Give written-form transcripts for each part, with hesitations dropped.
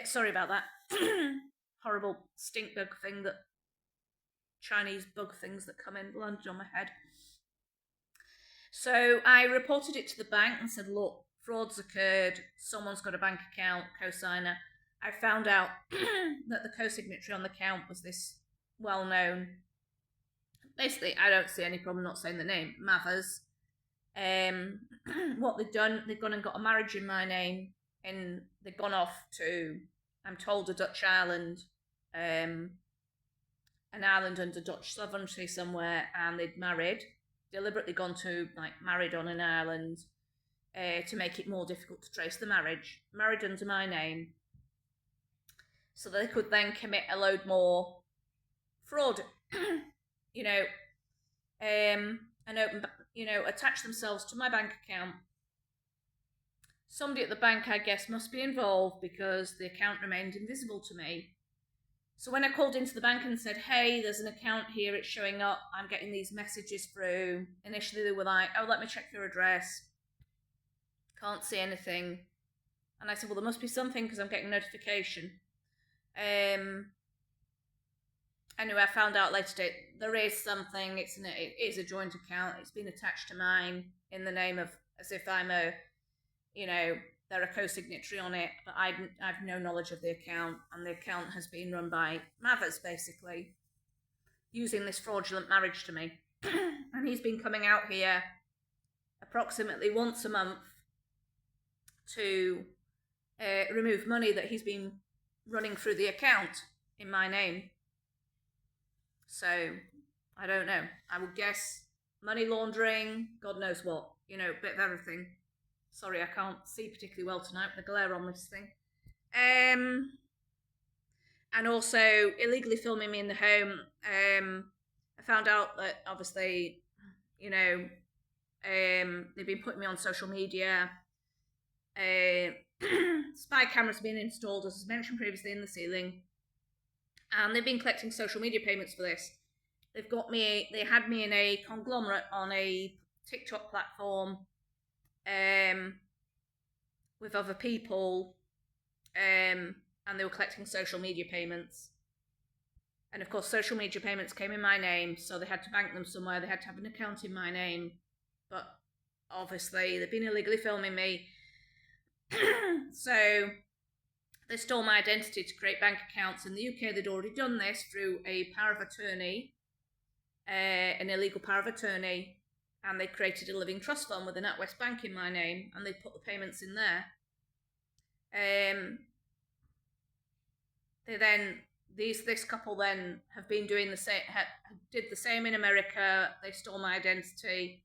Sorry about that. Horrible stink bug thing that Chinese bug things that come in landed on my head. So I reported it to the bank and said, look, fraud's occurred. Someone's got a bank account, co-signer. I found out that the co-signatory on the account was this well-known. Basically, I don't see any problem not saying the name, Mathers. What they've gone and got a marriage in my name, and they've gone off to, I'm told, a Dutch island, an island under Dutch sovereignty somewhere, and they'd deliberately gone to married on an island to make it more difficult to trace the marriage. Married under my name, so they could then commit a load more fraud, and attach themselves to my bank account. Somebody at the bank, I guess, must be involved because the account remained invisible to me. So when I called into the bank and said, hey, there's an account here, it's showing up, I'm getting these messages through. Initially they were like, oh, let me check your address. Can't see anything. And I said, well, there must be something because I'm getting notification. Anyway, I found out later today there is something. It is a joint account. It's been attached to mine in the name of, as if I'm they're a co-signatory on it, but I've no knowledge of the account, and the account has been run by Mathers, basically, using this fraudulent marriage to me. And he's been coming out here approximately once a month to remove money that he's been running through the account in my name. So, I don't know. I would guess money laundering, God knows what, a bit of everything. Sorry, I can't see particularly well tonight with the glare on this thing. And also illegally filming me in the home. I found out that obviously, they've been putting me on social media. Spy cameras have been installed, as mentioned previously, in the ceiling. And they've been collecting social media payments for this. They had me in a conglomerate on a TikTok platform with other people, and they were collecting social media payments. And of course, social media payments came in my name, so they had to bank them somewhere. They had to have an account in my name. But obviously, they've been illegally filming me. So they stole my identity to create bank accounts. In the UK, they'd already done this through a power of attorney, an illegal power of attorney, and they created a living trust fund with a NatWest Bank in my name, and they put the payments in there. This couple then have been doing the same, did the same in America. They stole my identity.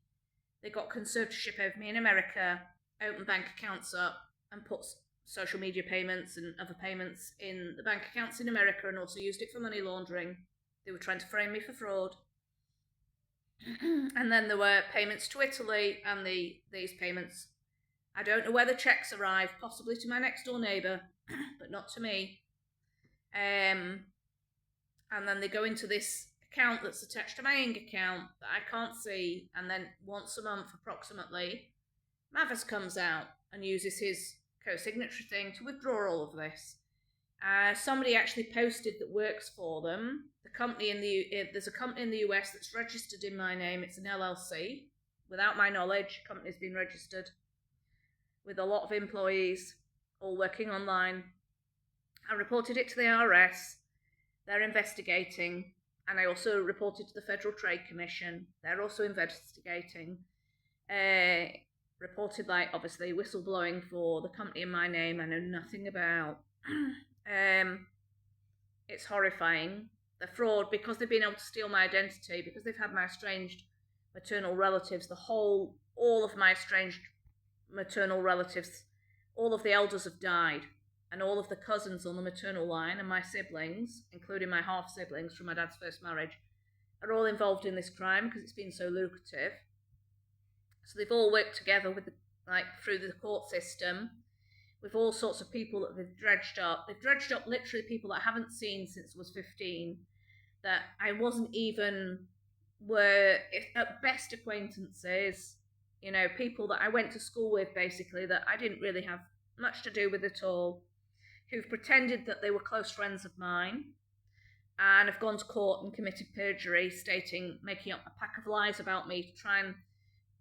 They got conservatorship over me in America, opened bank accounts up, and put social media payments and other payments in the bank accounts in America, and also used it for money laundering. They were trying to frame me for fraud. And then there were payments to Italy, and these payments, I don't know where the checks arrived, possibly to my next door neighbour, but not to me. And then they go into this account that's attached to my Ing account that I can't see, and then once a month approximately, Mathers comes out and uses his co-signatory thing to withdraw all of this. Somebody actually posted that works for them. There's a company in the US that's registered in my name. It's an LLC. Without my knowledge, the company's been registered with a lot of employees, all working online. I reported it to the IRS. They're investigating. And I also reported to the Federal Trade Commission. They're also investigating. Reported, obviously, whistleblowing for the company in my name I know nothing about. It's horrifying. The fraud, because they've been able to steal my identity, because they've had my estranged maternal relatives, all of my estranged maternal relatives, all of the elders have died, and all of the cousins on the maternal line and my siblings, including my half-siblings from my dad's first marriage, are all involved in this crime because it's been so lucrative. So they've all worked together through the court system with all sorts of people that they've dredged up. They've dredged up literally people that I haven't seen since I was 15, that I wasn't even, were at best acquaintances, people that I went to school with, basically, that I didn't really have much to do with at all. who've pretended that they were close friends of mine and have gone to court and committed perjury, making up a pack of lies about me to try and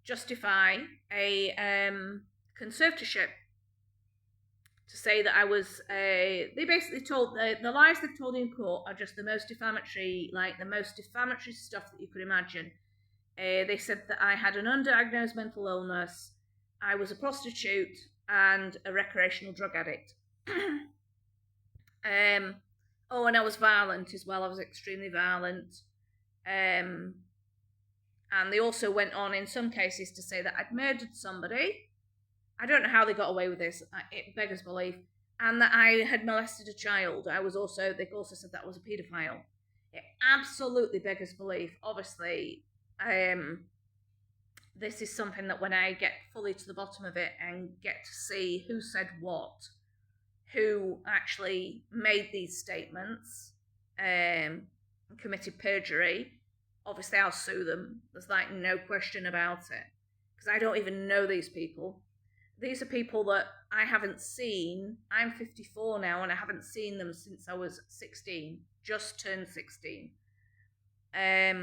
justify a conservatorship, to say that I was they basically told the lies they've told in court are just the most defamatory stuff that you could imagine. They said that I had an undiagnosed mental illness, I was a prostitute, and a recreational drug addict. And I was violent as well. I was extremely violent. And they also went on in some cases to say that I'd murdered somebody. I don't know how they got away with this. It beggars belief. And that I had molested a child. They also said that I was a paedophile. It absolutely beggars belief. Obviously, this is something that when I get fully to the bottom of it and get to see who said what, who actually made these statements, committed perjury, obviously I'll sue them. There's no question about it. Because I don't even know these people. These are people that I haven't seen. I'm 54 now and I haven't seen them since I was 16. Just turned 16. I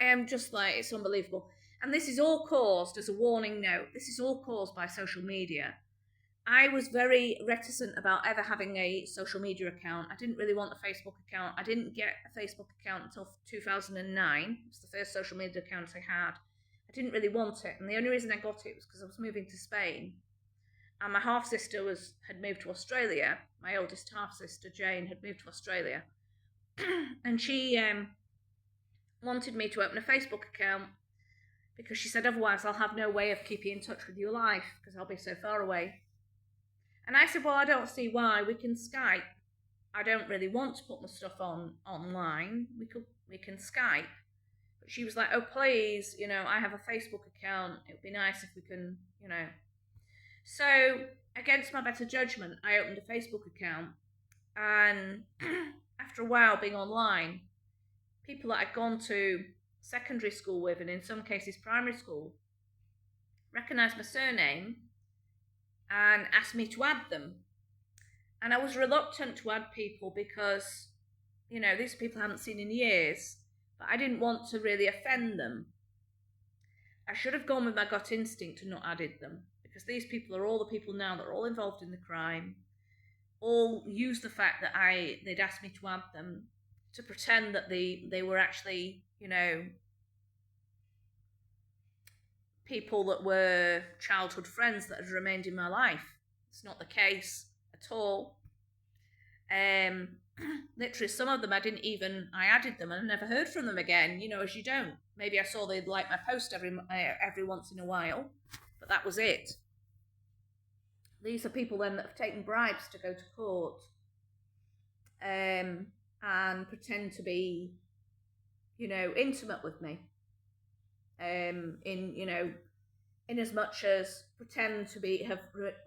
am just it's unbelievable. And this is all caused, as a warning note, this is all caused by social media. I was very reticent about ever having a social media account. I didn't really want a Facebook account. I didn't get a Facebook account until 2009. It was the first social media account I had. I didn't really want it. And the only reason I got it was because I was moving to Spain. And my half-sister had moved to Australia. My oldest half-sister, Jane, had moved to Australia. And she wanted me to open a Facebook account because she said, otherwise I'll have no way of keeping in touch with your life because I'll be so far away. And I said, well, I don't see why. We can Skype. I don't really want to put my stuff online. We can Skype. But she was like, oh, please, I have a Facebook account. It would be nice if we can, So, against my better judgment, I opened a Facebook account. And after a while being online, people that I'd gone to secondary school with, and in some cases primary school, recognised my surname and asked me to add them. And I was reluctant to add people because, these people I hadn't seen in years, but I didn't want to really offend them. I should have gone with my gut instinct and not added them, because these people are all the people now that are all involved in the crime, all use the fact that they'd asked me to add them to pretend that they were actually, people that were childhood friends that had remained in my life. It's not the case at all. Literally, some of them I added them and I never heard from them again, as you don't. Maybe I saw they'd like my post every once in a while, but that was it. These are people then that have taken bribes to go to court and pretend to be, intimate with me. In as much as pretend to have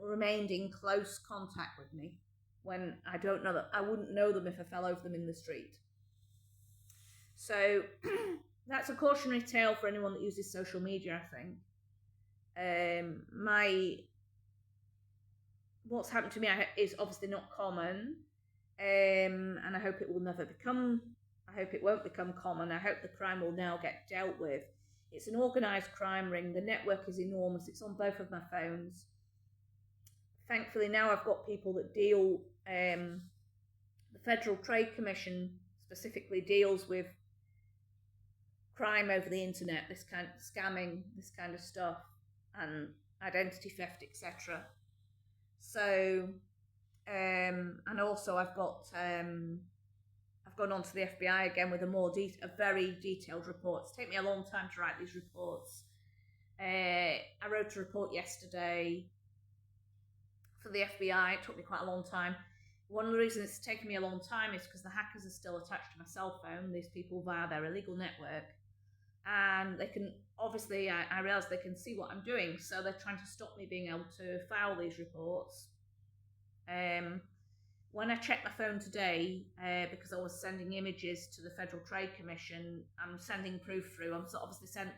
remained in close contact with me when I don't know that I wouldn't know them if I fell over them in the street. So that's a cautionary tale for anyone that uses social media, I think. What's happened to me is obviously not common, and I hope it won't become common. I hope the crime will now get dealt with. It's an organised crime ring. The network is enormous. It's on both of my phones. Thankfully, now I've got people that deal. The Federal Trade Commission specifically deals with crime over the internet, this kind of scamming, this kind of stuff, and identity theft, etc. So, and also I've gone on to the FBI again with a very detailed report. It's taken me a long time to write these reports. I wrote a report yesterday for the FBI. It took me quite a long time. One of the reasons it's taken me a long time is because the hackers are still attached to my cell phone, these people via their illegal network. And they can, obviously, I realise they can see what I'm doing, so they're trying to stop me being able to file these reports. When I checked my phone today, because I was sending images to the Federal Trade Commission, I'm sending proof through. I'm obviously sent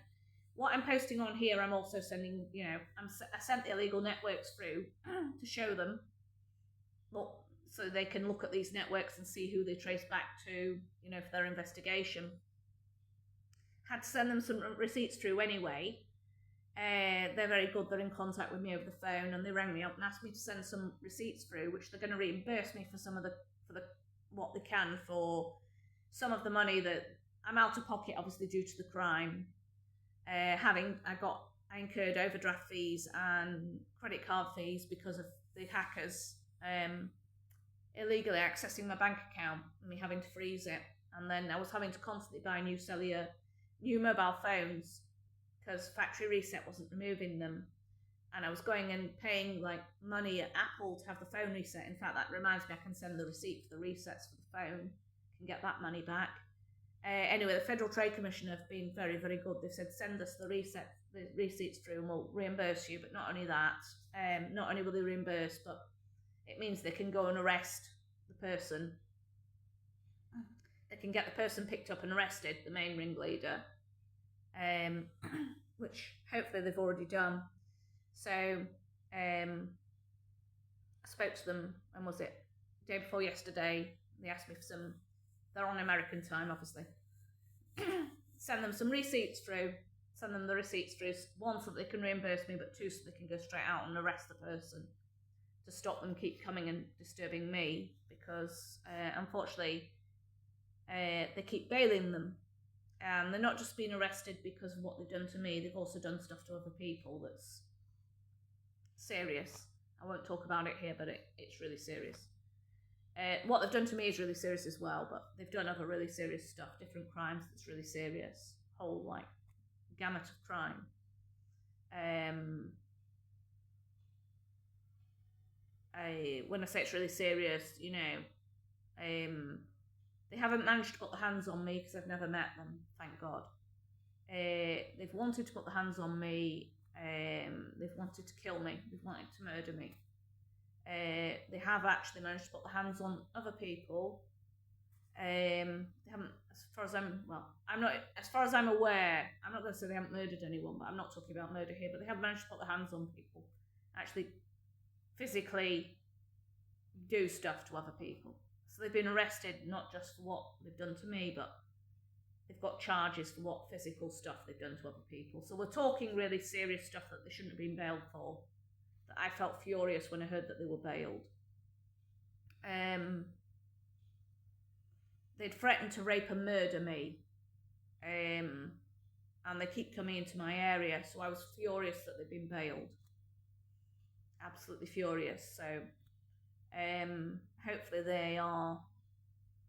what I'm posting on here, I'm also sending, I sent the illegal networks through to show them, so they can look at these networks and see who they trace back to, for their investigation. Had to send them some receipts through anyway. They're very good. They're in contact with me over the phone, and they rang me up and asked me to send some receipts through, which they're going to reimburse me for what they can for some of the money that I'm out of pocket, obviously due to the crime. I incurred overdraft fees and credit card fees because of the hackers illegally accessing my bank account and me having to freeze it. And then I was having to constantly buy new mobile phones because factory reset wasn't removing them. And I was going and paying money at Apple to have the phone reset. In fact, that reminds me, I can send the receipt for the resets for the phone, can get that money back. Anyway, the Federal Trade Commission have been very, very good. They've said, send us the receipts through and we'll reimburse you. But not only that, not only will they reimburse, but it means they can go and arrest the person. They can get the person picked up and arrested, the main ringleader, which hopefully they've already done. So I spoke to them, and was it day before yesterday? They asked me for some. They're on American time, obviously. Send them some receipts through. Send them the receipts through. One, so that they can reimburse me, but two, so they can go straight out and arrest the person to stop them keep coming and disturbing me, because unfortunately they keep bailing them. And they're not just being arrested because of what they've done to me, they've also done stuff to other people that's serious. I won't talk about it here, but it's really serious. What they've done to me is really serious as well, but they've done other really serious stuff, different crimes that's really serious, whole gamut of crime. When I say it's really serious, they haven't managed to put their hands on me because I've never met them, thank God. They've wanted to put their hands on me. They've wanted to kill me. They've wanted to murder me. They have actually managed to put their hands on other people. They haven't, as far as I'm aware, I'm not going to say they haven't murdered anyone, but I'm not talking about murder here, but they have managed to put their hands on people, actually physically do stuff to other people. So they've been arrested not just for what they've done to me, but they've got charges for what physical stuff they've done to other people. So we're talking really serious stuff that they shouldn't have been bailed for. That I felt furious when I heard that they were bailed. They'd threatened to rape and murder me. And they keep coming into my area, so I was furious that they'd been bailed. Absolutely furious. So hopefully they are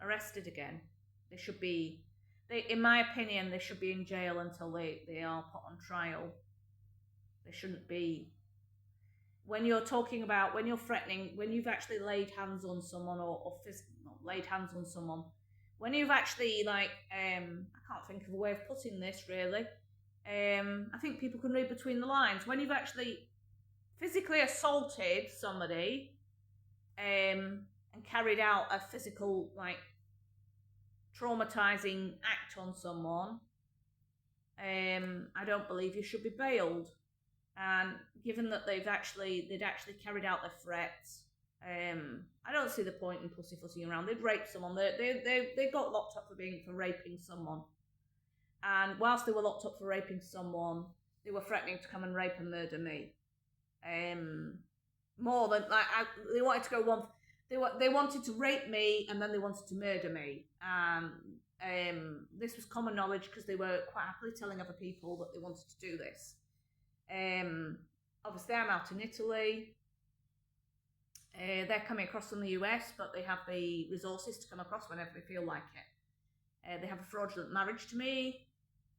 arrested again. They should be, in my opinion, they should be in jail until they are put on trial. They shouldn't be. When you're talking about, when you're threatening, when you've actually laid hands on someone or not laid hands on someone, when you've actually I can't think of a way of putting this really. I think people can read between the lines. When you've actually physically assaulted somebody and carried out a physical traumatizing act on someone, I don't believe you should be bailed. And given that they'd actually carried out their threats, I don't see the point in pussyfooting around. They'd raped someone. They got locked up for raping someone. And whilst they were locked up for raping someone, they were threatening to come and rape and murder me. More than they wanted to go one. They wanted to rape me and then they wanted to murder me. This was common knowledge because they were quite happily telling other people that they wanted to do this. Obviously, I'm out in Italy. They're coming across from the US, but they have the resources to come across whenever they feel like it. They have a fraudulent marriage to me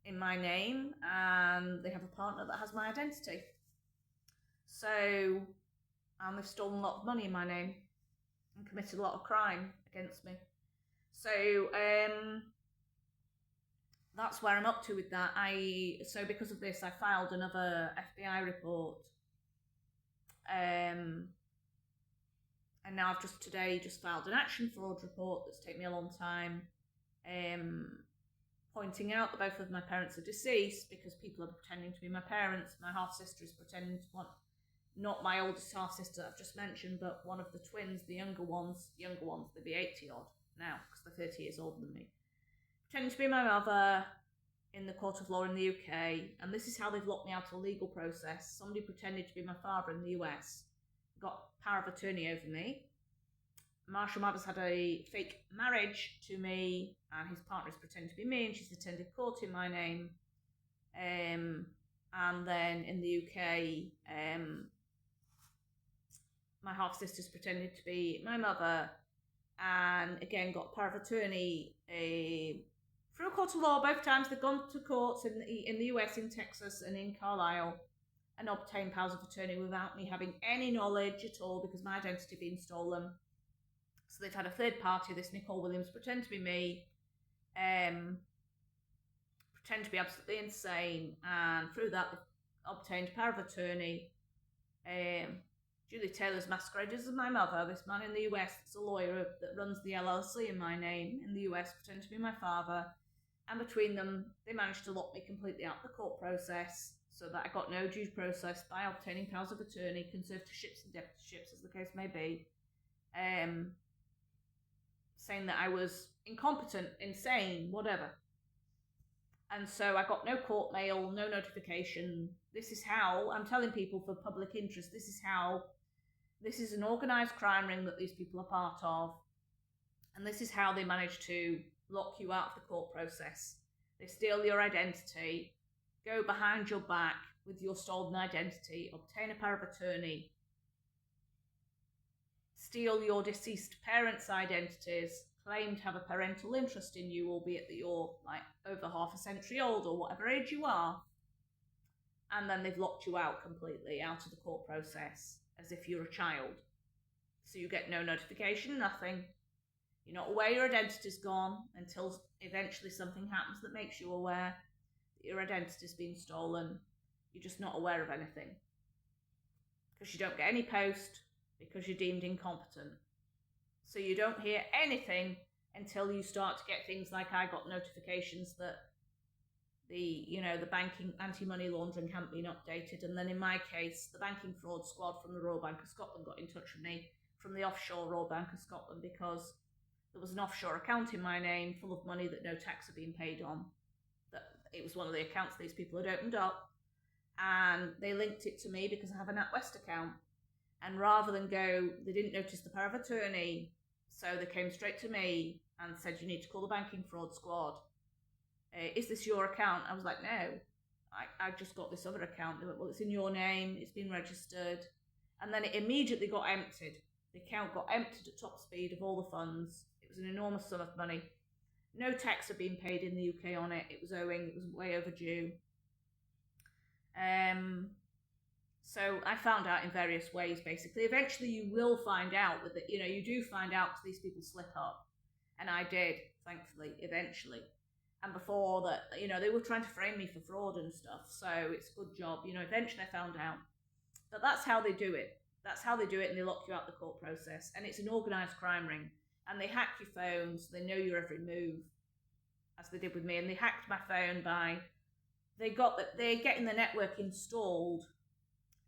in my name, and they have a partner that has my identity. So, and they've stolen a lot of money in my name and committed a lot of crime against me. So, that's where I'm up to with that. So because of this, I filed another FBI report. And now I've just filed an action fraud report that's taken me a long time. pointing out that both of my parents are deceased because people are pretending to be my parents. My half-sister is pretending to want, not my oldest half-sister I've just mentioned, but one of the twins, the younger ones, they'd be 80 odd now because they're 30 years older than me. Pretending to be my mother in the court of law in the UK, and this is how they've locked me out of a legal process. Somebody pretended to be my father in the US, got power of attorney over me. Marshall Mathers had a fake marriage to me, and his partner is pretending to be me, and she's attended court in my name. And then in the UK, my half-sister's pretended to be my mother, and again got power of attorney through a court of law. Both times they've gone to courts in the US, in Texas and in Carlisle, and obtained powers of attorney without me having any knowledge at all because my identity had been stolen. So they've had a third party, this Nicole Williams, pretend to be me, pretend to be absolutely insane, and through that they've obtained power of attorney. Julie Taylor's masqueraded as my mother. This man in the US that's a lawyer that runs the LLC in my name in the US pretend to be my father. And between them, they managed to lock me completely out of the court process so that I got no due process by obtaining powers of attorney, conservatorships and deputyships, as the case may be, saying that I was incompetent, insane, whatever. And so I got no court mail, no notification. This is how, I'm telling people for public interest, this is an organised crime ring that these people are part of. And this is how they manage to lock you out of the court process. They steal your identity, go behind your back with your stolen identity, obtain a power of attorney, steal your deceased parents' identities, claim to have a parental interest in you, albeit that you're like over half a century old or whatever age you are, and then they've locked you out completely out of the court process as if you're a child. So you get no notification, nothing. You're not aware your identity's gone until eventually something happens that makes you aware that your identity's been stolen. You're just not aware of anything because you don't get any post because you're deemed incompetent. So you don't hear anything until you start to get things like I got notifications that the banking anti-money laundering hadn't been updated. And then in my case, the banking fraud squad from the Royal Bank of Scotland got in touch with me from the offshore Royal Bank of Scotland because there was an offshore account in my name full of money that no tax had been paid on. That it was one of the accounts these people had opened up, and they linked it to me because I have a NatWest account. And rather than they didn't notice the power of attorney, so they came straight to me and said, you need to call the banking fraud squad. Is this your account? I was like, no, I just got this other account. They went, well, it's in your name, it's been registered. And then it immediately got emptied. The account got emptied at top speed of all the funds. It was an enormous sum of money. No tax had been paid in the UK on it. It was way overdue. So I found out in various ways, basically. Eventually you will find out with it. You do find out because these people slip up. And I did, thankfully, eventually. And before that, they were trying to frame me for fraud and stuff. So it's a good job. Eventually I found out. But that's how they do it. That's how they do it, and they lock you out the court process. And it's an organised crime ring. And they hack your phones. They know your every move, as they did with me. And they hacked my phone they're getting the network installed.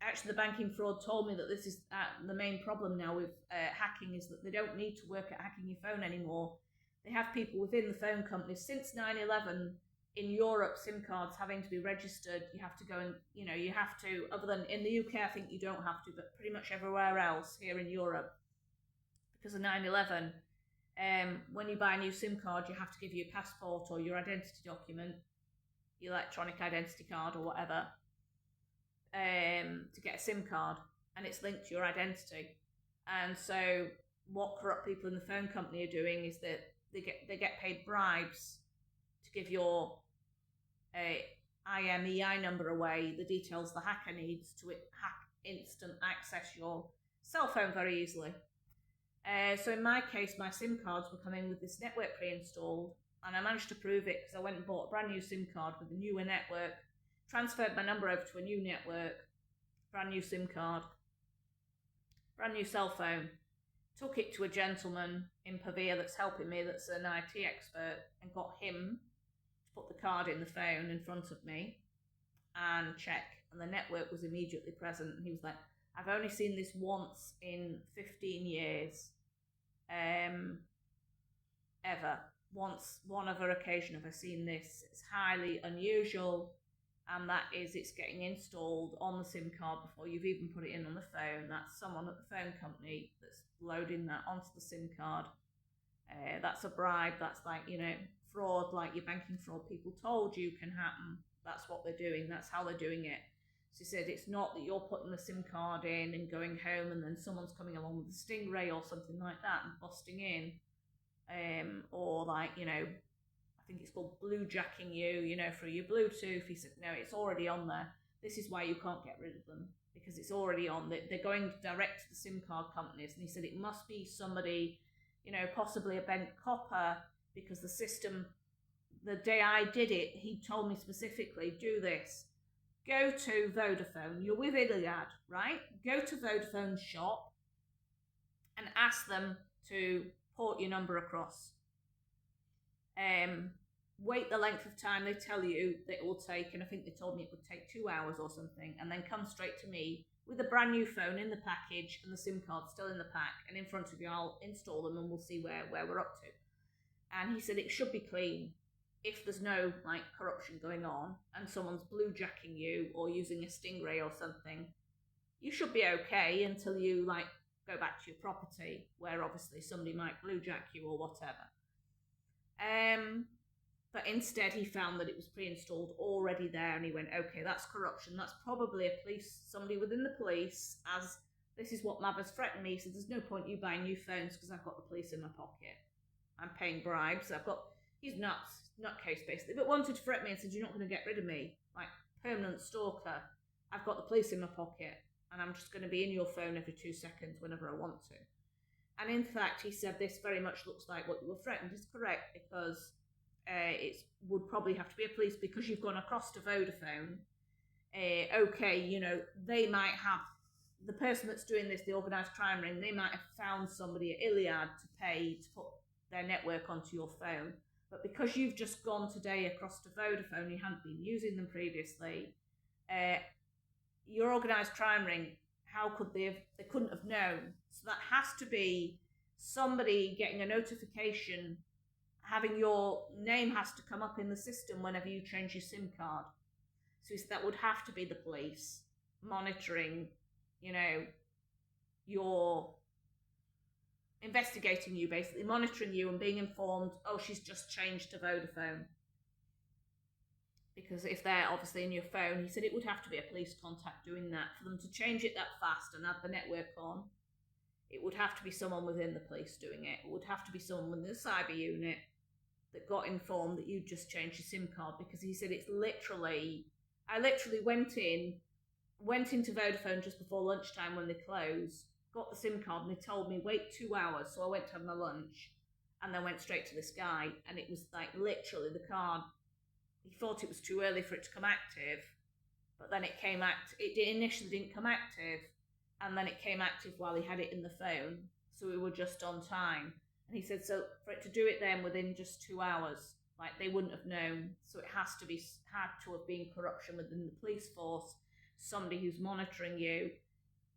Actually, the banking fraud told me that this is the main problem now with hacking is that they don't need to work at hacking your phone anymore. They have people within the phone companies. Since 9/11, in Europe, SIM cards having to be registered, you have to go and, you have to, other than in the UK, I think you don't have to, but pretty much everywhere else here in Europe, because of 9/11, when you buy a new SIM card, you have to give your passport or your identity document, your electronic identity card or whatever, to get a SIM card, and it's linked to your identity. And so what corrupt people in the phone company are doing is that they get paid bribes to give your IMEI number away, the details the hacker needs to instant access your cell phone very easily. So in my case, my SIM cards were coming with this network pre-installed, and I managed to prove it because I went and bought a brand new SIM card with a newer network, transferred my number over to a new network, brand new SIM card, brand new cell phone, took it to a gentleman in Pavia that's helping me, that's an IT expert, and got him to put the card in the phone in front of me and check, and the network was immediately present. And he was like, I've only seen this once in 15 years, ever. Once, one other occasion have I seen this. It's highly unusual, and that is it's getting installed on the SIM card before you've even put it in on the phone. That's someone at the phone company that's loading that onto the SIM card. That's a bribe. That's like, fraud, like your banking fraud people told you can happen. That's what they're doing. That's how they're doing it. So he said it's not that you're putting the SIM card in and going home and then someone's coming along with a Stingray or something like that and busting in. Or like, I think it's called bluejacking you, through your Bluetooth. He said, no, it's already on there. This is why you can't get rid of them, because it's already on. They're going direct to the SIM card companies. And he said it must be somebody, possibly a bent copper, because the system, the day I did it, he told me specifically, do this. Go to Vodafone. You're with Iliad, right? Go to Vodafone's shop and ask them to port your number across. Wait the length of time they tell you that it will take, and I think they told me it would take 2 hours or something, and then come straight to me with a brand new phone in the package and the SIM card still in the pack, and in front of you I'll install them and we'll see where we're up to. And he said it should be clean. If there's no corruption going on and someone's bluejacking you or using a Stingray or something, you should be okay until you go back to your property, where obviously somebody might bluejack you or whatever. But instead he found that it was pre-installed already there, and he went, okay, that's corruption. That's probably somebody within the police, as this is what Mavers threatened me. So there's no point you buying new phones because I've got the police in my pocket. I'm paying bribes. He's nuts, nutcase basically, but wanted to threaten me and said, you're not going to get rid of me, permanent stalker. I've got the police in my pocket and I'm just going to be in your phone every 2 seconds whenever I want to. And in fact, he said this very much looks like what you were threatened is correct, because it would probably have to be a police, because you've gone across to Vodafone. They might have, the person that's doing this, the organised crime ring, they might have found somebody at Iliad to pay to put their network onto your phone. But because you've just gone today across to Vodafone, you hadn't been using them previously, your organised crime ring, how could they couldn't have known. So that has to be somebody getting a notification, having your name has to come up in the system whenever you change your SIM card. So that would have to be the police monitoring, your investigating you, basically monitoring you and being informed, oh, she's just changed to Vodafone. Because if they're obviously in your phone, he said it would have to be a police contact doing that. For them to change it that fast and add the network on, it would have to be someone within the police doing it. It would have to be someone within the cyber unit that got informed that you just changed your SIM card. Because he said it's literally, I literally went into Vodafone just before lunchtime when they closed, got the SIM card, and they told me wait 2 hours. So I went to have my lunch and then went straight to this guy, and it was literally the card. He thought it was too early for it to come active, but then it came it initially didn't come active, and then it came active while he had it in the phone, so we were just on time. And he said, so for it to do it then within just 2 hours, they wouldn't have known. So it had to have been corruption within the police force, somebody who's monitoring you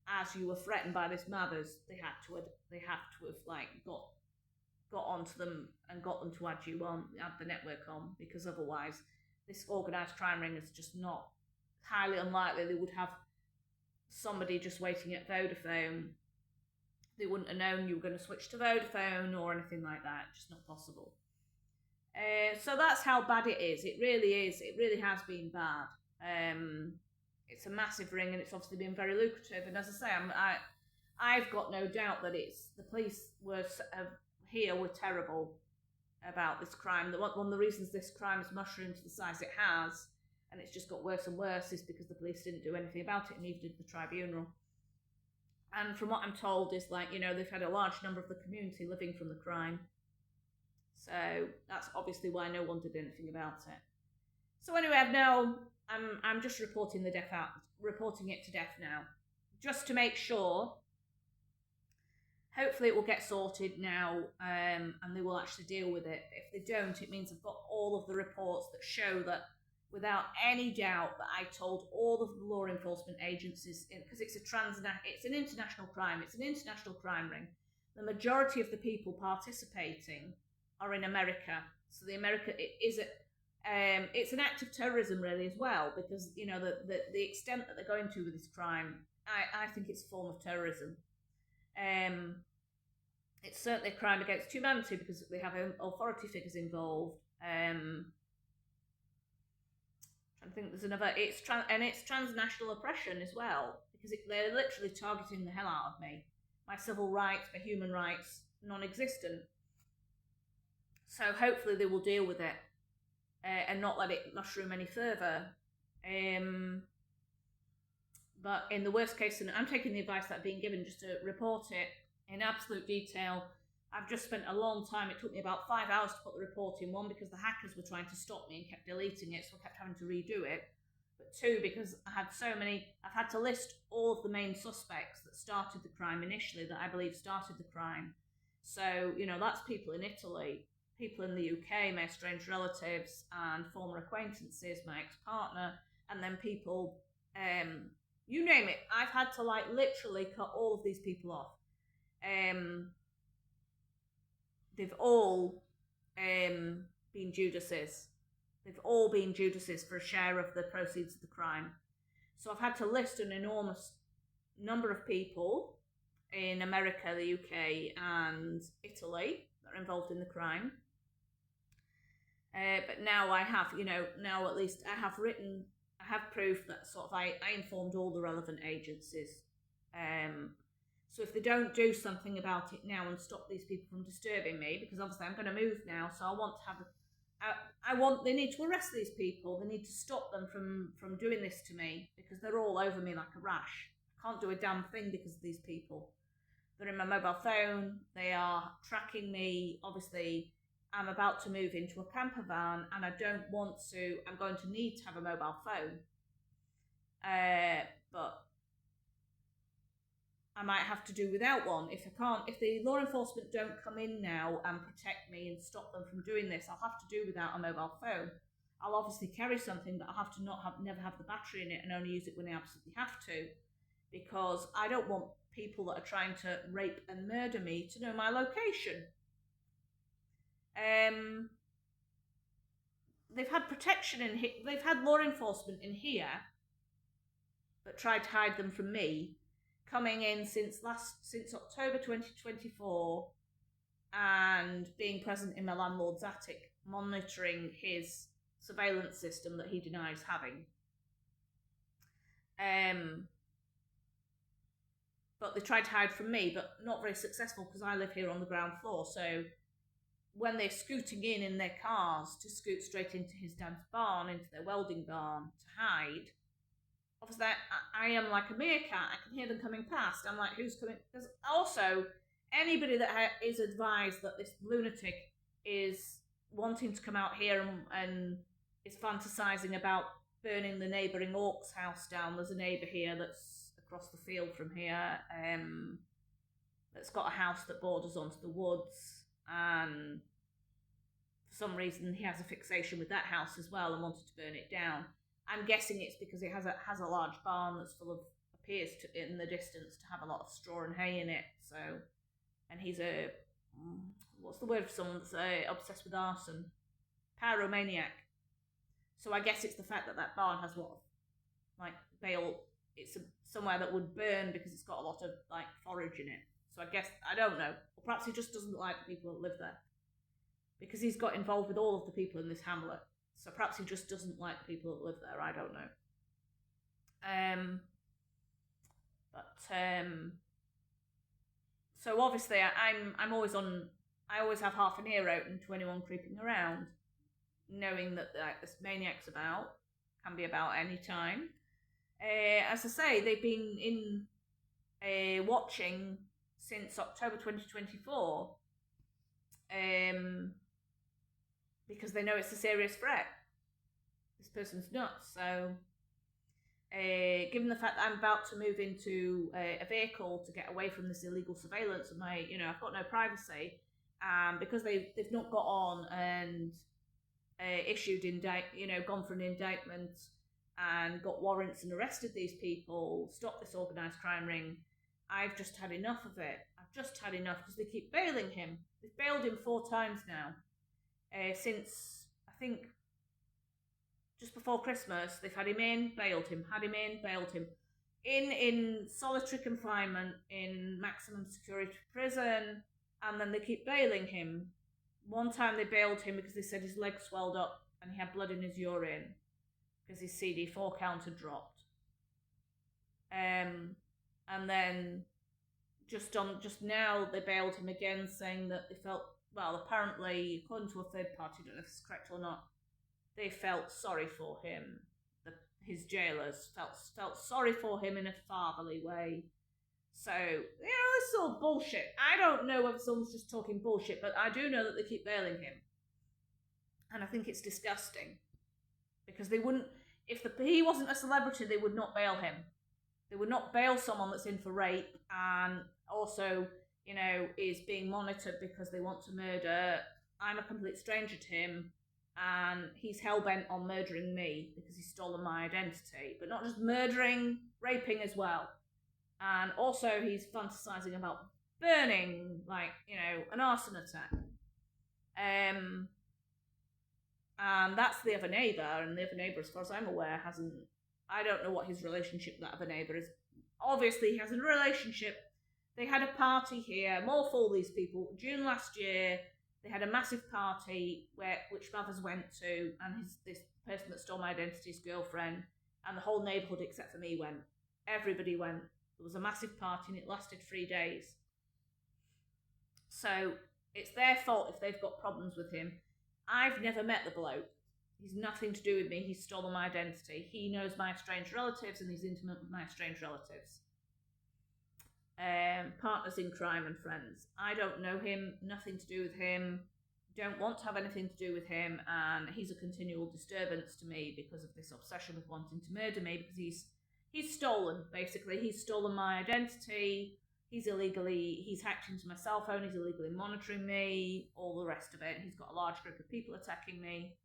as you were threatened by this Mavers. They have to have got onto them and got them to add the network on, because otherwise this organised crime ring is just not, highly unlikely they would have somebody just waiting at Vodafone. They wouldn't have known you were going to switch to Vodafone or anything like that. Just not possible. So that's how bad it is. It really is. It really has been bad. It's a massive ring, and it's obviously been very lucrative. And as I say, I've got no doubt that the police were terrible about this crime. One of the reasons this crime has mushroomed to the size it has, and it's just got worse and worse, is because the police didn't do anything about it, and neither did the tribunal. And from what I'm told is they've had a large number of the community living from the crime. So that's obviously why no one did anything about it. So anyway, I'm just reporting it to death now, just to make sure. hopefully it will get sorted now, and they will actually deal with it. If they don't, it means I've got all of the reports that show that, without any doubt, that I told all of the law enforcement agencies, because it's an international crime, it's an international crime ring. The majority of the people participating are in America. So it's an act of terrorism really as well, because the extent that they're going to with this crime, I think it's a form of terrorism. It's certainly a crime against humanity because they have authority figures involved. I think there's another. It's transnational oppression as well, because they're literally targeting the hell out of me. My civil rights, my human rights, non-existent. So hopefully they will deal with it and not let it mushroom any further. But in the worst case scenario, I'm taking the advice that I've been given just to report it in absolute detail. I've just spent a long time. It took me about 5 hours to put the report in. One, because the hackers were trying to stop me and kept deleting it, so I kept having to redo it. But two, because I've had to list all of the main suspects that started the crime initially, that I believe started the crime. So, that's people in Italy, people in the UK, my estranged relatives and former acquaintances, my ex-partner, and then people, you name it. I've had to literally cut all of these people off. They've all been Judases. They've all been Judases for a share of the proceeds of the crime. So I've had to list an enormous number of people in America, the UK, and Italy that are involved in the crime. But now I have, now at least I have proof that I informed all the relevant agencies. So if they don't do something about it now and stop these people from disturbing me, because obviously I'm going to move now, so they need to arrest these people. They need to stop them from doing this to me, because they're all over me like a rash. I can't do a damn thing because of these people. They're in my mobile phone. They are tracking me. Obviously, I'm about to move into a camper van, and I'm going to need to have a mobile phone. But I might have to do without one. If the law enforcement don't come in now and protect me and stop them from doing this, I'll have to do without a mobile phone. I'll obviously carry something, but I'll have to never have the battery in it and only use it when I absolutely have to, because I don't want people that are trying to rape and murder me to know my location. They've had protection they've had law enforcement in here, but tried to hide them from me, coming in since October 2024 and being present in my landlord's attic, monitoring his surveillance system that he denies having. But they tried to hide from me, but not very successful, because I live here on the ground floor. So when they're scooting in their cars to scoot straight into his dad's barn, into their welding barn to hide, obviously I am like a meerkat. I can hear them coming past. I'm like, who's coming? Because also, anybody that is advised that this lunatic is wanting to come out here and is fantasizing about burning the neighbouring Orcs house down. There's a neighbour here that's across the field from here, that's got a house that borders onto the woods, and for some reason he has a fixation with that house as well and wanted to burn it down. I'm guessing it's because it has a large barn that's appears to, in the distance, to have a lot of straw and hay in it. So, and he's what's the word for someone that's obsessed with arson? Pyromaniac. So I guess it's the fact that barn has a lot of bale. It's somewhere that would burn because it's got a lot of forage in it. So I guess, I don't know. Or perhaps he just doesn't like the people that live there, because he's got involved with all of the people in this hamlet. So perhaps he just doesn't like the people that live there. I don't know. So obviously I'm always on. I always have half an ear open to anyone creeping around, knowing that this maniac's can be about any time. As I say, they've been in watching since October 2024, because they know it's a serious threat. This person's nuts. So Given the fact that I'm about to move into a vehicle to get away from this illegal surveillance of my, I've got no privacy, because they've not got on and gone for an indictment and got warrants and arrested these people, stopped this organised crime ring. I've just had enough of it. I've just had enough because they keep bailing him. They've bailed him 4 times now. Since, I think, just before Christmas, they've had him in, bailed him, had him in, bailed him. In solitary confinement, in maximum security prison, and then they keep bailing him. One time they bailed him because they said his leg swelled up and he had blood in his urine because his CD4 count had dropped. And then just now they bailed him again, saying that they felt, well, apparently, according to a third party, I don't know if this is correct or not, they felt sorry for him. His jailers felt sorry for him in a fatherly way. So, this is all bullshit. I don't know whether someone's just talking bullshit, but I do know that they keep bailing him. And I think it's disgusting. Because they wouldn't, if he wasn't a celebrity, they would not bail him. They would not bail someone that's in for rape and also, is being monitored because they want to murder. I'm a complete stranger to him, and he's hell-bent on murdering me because he's stolen my identity. But not just murdering, raping as well. And also he's fantasizing about burning, an arson attack. And that's the other neighbour, and the other neighbour, as far as I'm aware, I don't know what his relationship with that other neighbour is. Obviously, he has a relationship. They had a party here, more for all these people. June last year, they had a massive party which Mathers went to, and this person that stole my identity, his girlfriend, and the whole neighbourhood except for me went. Everybody went. There was a massive party and it lasted 3 days. So it's their fault if they've got problems with him. I've never met the bloke. He's nothing to do with me. He's stolen my identity. He knows my estranged relatives and he's intimate with my estranged relatives. Partners in crime and friends. I don't know him, nothing to do with him, don't want to have anything to do with him, and he's a continual disturbance to me because of this obsession with wanting to murder me, because he's stolen, basically. He's stolen my identity. He's hacked into my cell phone. He's illegally monitoring me, all the rest of it. He's got a large group of people attacking me.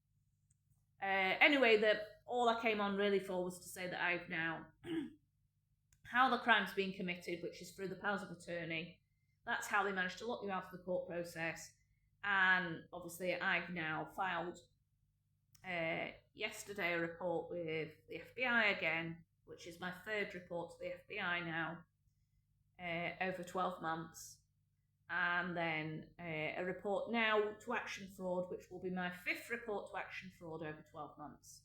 Anyway, all I came on really for was to say that I've now, how the crime's being committed, which is through the powers of attorney. That's how they managed to lock you out of the court process. And obviously I've now filed yesterday a report with the FBI again, which is my 3rd report to the FBI now, over 12 months. And then a report now to Action Fraud, which will be my 5th report to Action Fraud over 12 months.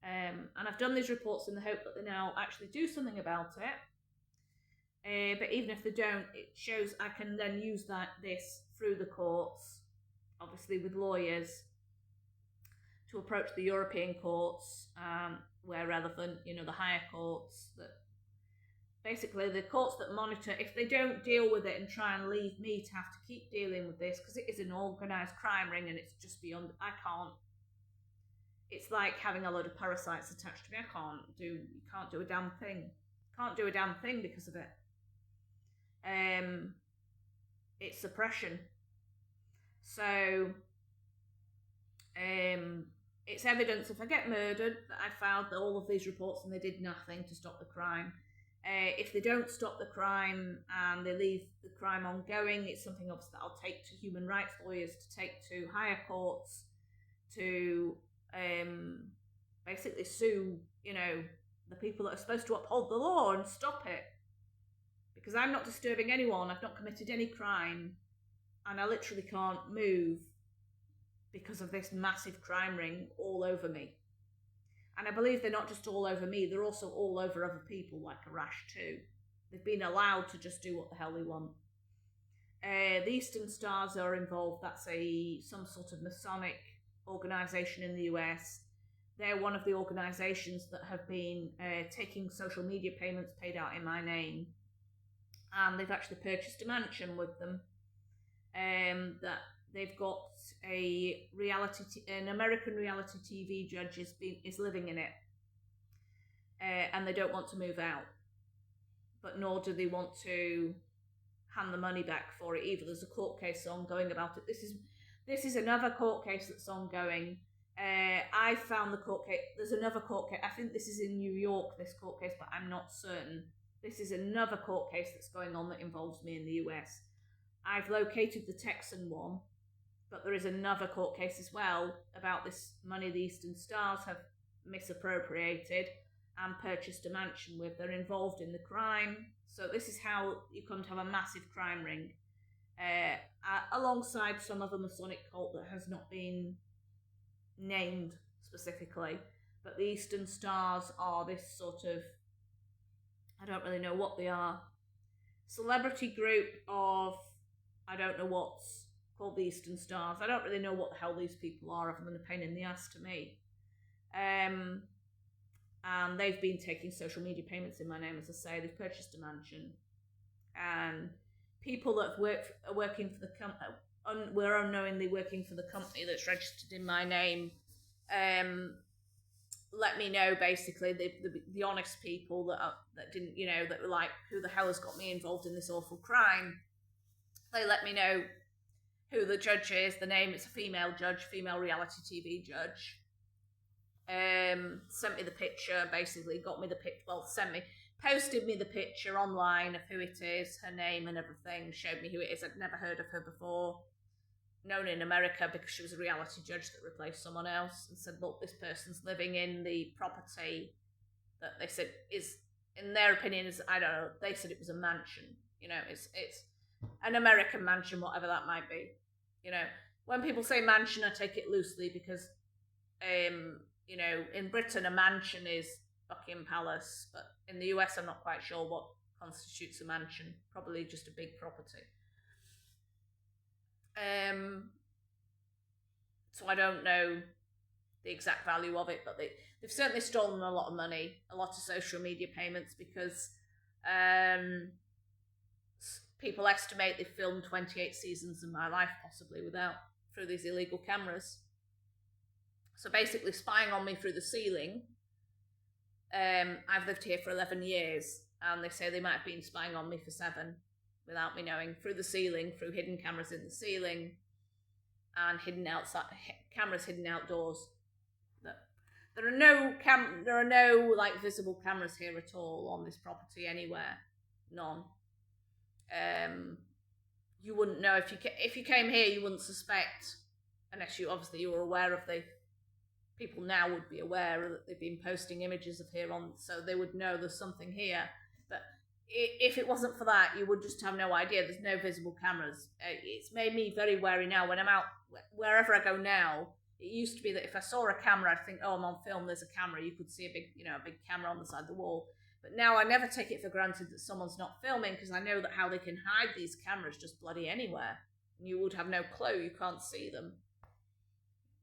And I've done these reports in the hope that they now actually do something about it. But even if they don't, it shows I can then use this through the courts, obviously with lawyers, to approach the European courts, where relevant, the higher courts, that basically the courts that monitor, if they don't deal with it and try and leave me to have to keep dealing with this, because it is an organised crime ring and it's just beyond, it's like having a load of parasites attached to me. You can't do a damn thing. Can't do a damn thing because of it. It's suppression. So, it's evidence if I get murdered that I filed all of these reports and they did nothing to stop the crime. If they don't stop the crime and they leave the crime ongoing, it's something obviously that I'll take to human rights lawyers, to take to higher courts, to basically sue, the people that are supposed to uphold the law and stop it. Because I'm not disturbing anyone, I've not committed any crime, and I literally can't move because of this massive crime ring all over me. And I believe they're not just all over me, they're also all over other people like a rash too. They've been allowed to just do what the hell they want. The Eastern Stars are involved. That's some sort of Masonic organisation in the US. They're one of the organisations that have been taking social media payments paid out in my name. And they've actually purchased a mansion with them. That they've got an American reality TV judge is living in it. and they don't want to move out, but nor do they want to hand the money back for it either. There's a court case ongoing about it. This is another court case that's ongoing. I found the court case. There's another court case. I think this is in New York, this court case, but I'm not certain. This is another court case that's going on that involves me in the US. I've located the Texan one, but there is another court case as well about this money the Eastern Stars have misappropriated and purchased a mansion with. They're involved in the crime. So this is how you come to have a massive crime ring, alongside some other Masonic cult that has not been named specifically. But the Eastern Stars are this sort of, I don't really know what they are, celebrity group of, I don't know what's called the Eastern Stars. I don't really know what the hell these people are, other than a pain in the ass to me. And they've been taking social media payments in my name, as I say. They've purchased a mansion. And people that are working for the company, were unknowingly working for the company that's registered in my name, let me know, basically, the honest people that didn't, that were like, who the hell has got me involved in this awful crime? They let me know who the judge is. The name, it's a female judge, female reality TV judge. Sent me the picture, basically, posted me the picture online of who it is, her name and everything, showed me who it is. I'd never heard of her before. Known in America because she was a reality judge that replaced someone else, and said, look, this person's living in the property that they said is, in their opinion, is, I don't know, they said it was a mansion. It's an American mansion, whatever that might be. When people say mansion, I take it loosely because, in Britain, a mansion is Buckingham Palace, but in the US, I'm not quite sure what constitutes a mansion. Probably just a big property. So I don't know the exact value of it, but they've certainly stolen a lot of money, a lot of social media payments, because people estimate they've filmed 28 seasons of my life, possibly through these illegal cameras. So basically spying on me through the ceiling. I've lived here for 11 years, and they say they might have been spying on me for 7 without me knowing, through the ceiling, through hidden cameras in the ceiling, and cameras hidden outdoors. There are no like visible cameras here at all on this property anywhere. None. You wouldn't know if you came here. You wouldn't suspect, unless you were aware of the people. Now would be aware that they've been posting images of here on, so they would know there's something here. But if it wasn't for that, you would just have no idea. There's no visible cameras. It's made me very wary now. When I'm out, wherever I go now, it used to be that if I saw a camera, I'd think, oh, I'm on film, there's a camera. You could see a big camera on the side of the wall. But now I never take it for granted that someone's not filming, because I know that how they can hide these cameras just bloody anywhere. And you would have no clue. You can't see them.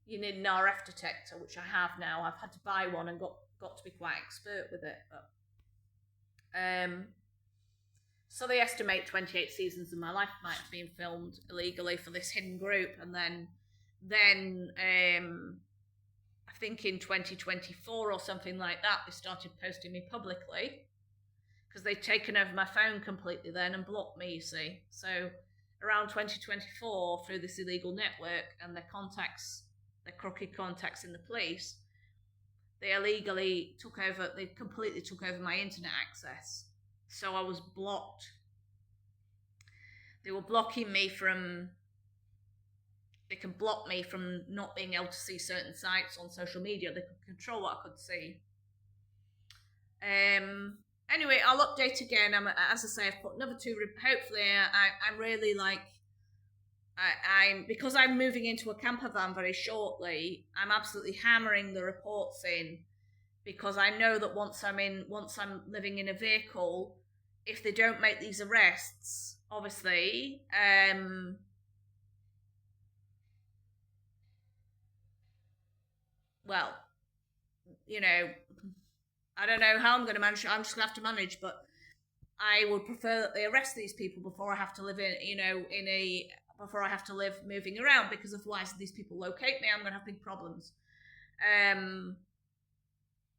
You need an RF detector, which I have now. I've had to buy one and got to be quite expert with it. But, so they estimate 28 seasons of my life might have been filmed illegally for this hidden group. And then I think in 2024 or something like that, they started posting me publicly, because they'd taken over my phone completely then and blocked me, you see. So around 2024, through this illegal network and their crooked contacts in the police, they completely took over my internet access. So I was blocked. They were blocking me they can block me from not being able to see certain sites on social media. They could control what I could see. Anyway, I'll update again. As I say, I've put another 2, hopefully I'm really because I'm moving into a camper van very shortly, I'm absolutely hammering the reports in, because I know that once I'm living in a vehicle, if they don't make these arrests, obviously, well, I don't know how I'm going to manage. I'm just going to have to manage, but I would prefer that they arrest these people before I have to live before I have to live moving around, because otherwise these people locate me, I'm going to have big problems.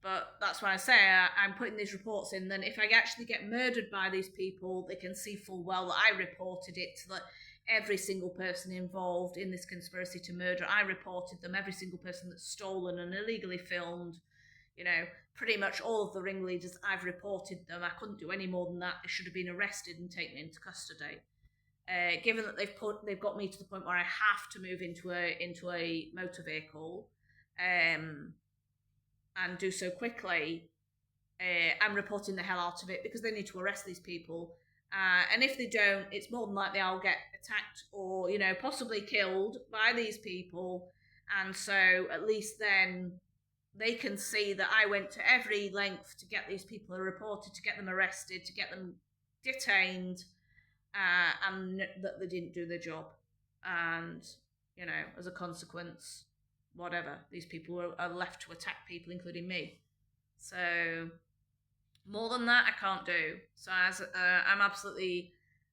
But that's why I say I'm putting these reports in. Then if I actually get murdered by these people, they can see full well that I reported it to every single person involved in this conspiracy to murder. I reported them, every single person that's stolen and illegally filmed. Pretty much all of the ringleaders, I've reported them. I couldn't do any more than that. They should have been arrested and taken into custody. Given that they've got me to the point where I have to move into a motor vehicle, and do so quickly, I'm reporting the hell out of it because they need to arrest these people. And if they don't, it's more than likely I'll get attacked or, possibly killed by these people. And so at least then they can see that I went to every length to get these people reported, to get them arrested, to get them detained, and that they didn't do their job. And, as a consequence, whatever, these people are left to attack people, including me. So more than that, I can't do. So I'm absolutely,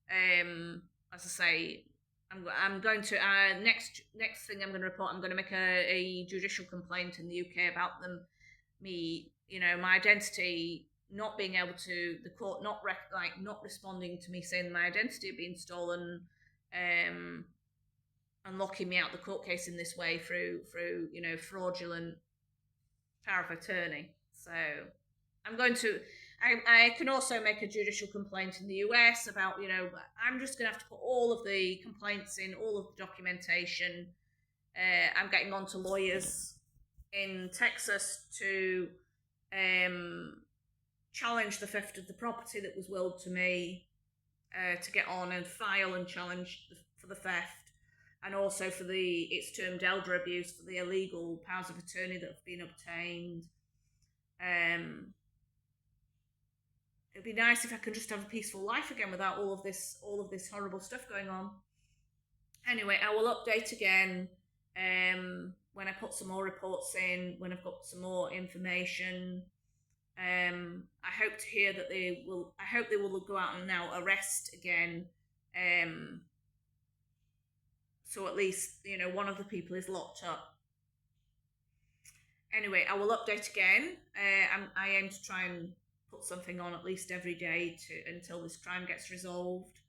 as I say, I'm going to next thing I'm going to report. I'm going to make a judicial complaint in the UK about my identity not being able to, the court not responding to me saying my identity had been stolen, and locking me out the court case in this way through fraudulent power of attorney. So I'm going to. I can also make a judicial complaint in the US about, I'm just going to have to put all of the complaints in, all of the documentation. I'm getting on to lawyers in Texas to challenge the theft of the property that was willed to me, to get on and file and challenge for the theft, and also for it's termed elder abuse, for the illegal powers of attorney that have been obtained. It'd be nice if I could just have a peaceful life again without all of this horrible stuff going on. Anyway, I will update again when I put some more reports in, when I've got some more information. I hope to hear that I hope they will go out and now arrest again. So at least, one of the people is locked up. Anyway, I will update again. I aim to try and put something on at least every day until this crime gets resolved.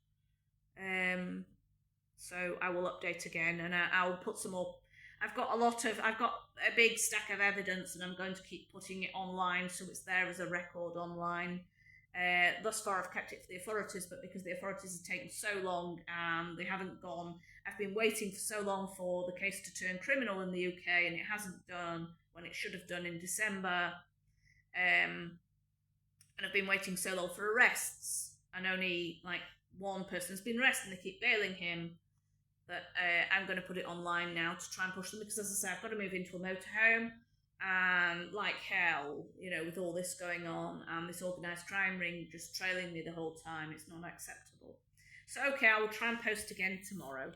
So I will update again, and I'll put some more. I've got a big stack of evidence, and I'm going to keep putting it online so it's there as a record online. Thus far, I've kept it for the authorities, but because the authorities have taken so long and they haven't gone, I've been waiting for so long for the case to turn criminal in the UK, and it hasn't done when it should have done in December. And I've been waiting so long for arrests, and only one person's been arrested, and they keep bailing him. That I'm going to put it online now to try and push them, because, as I say, I've got to move into a motorhome, and like hell, with all this going on and this organised crime ring just trailing me the whole time, it's not acceptable. So, okay, I will try and post again tomorrow.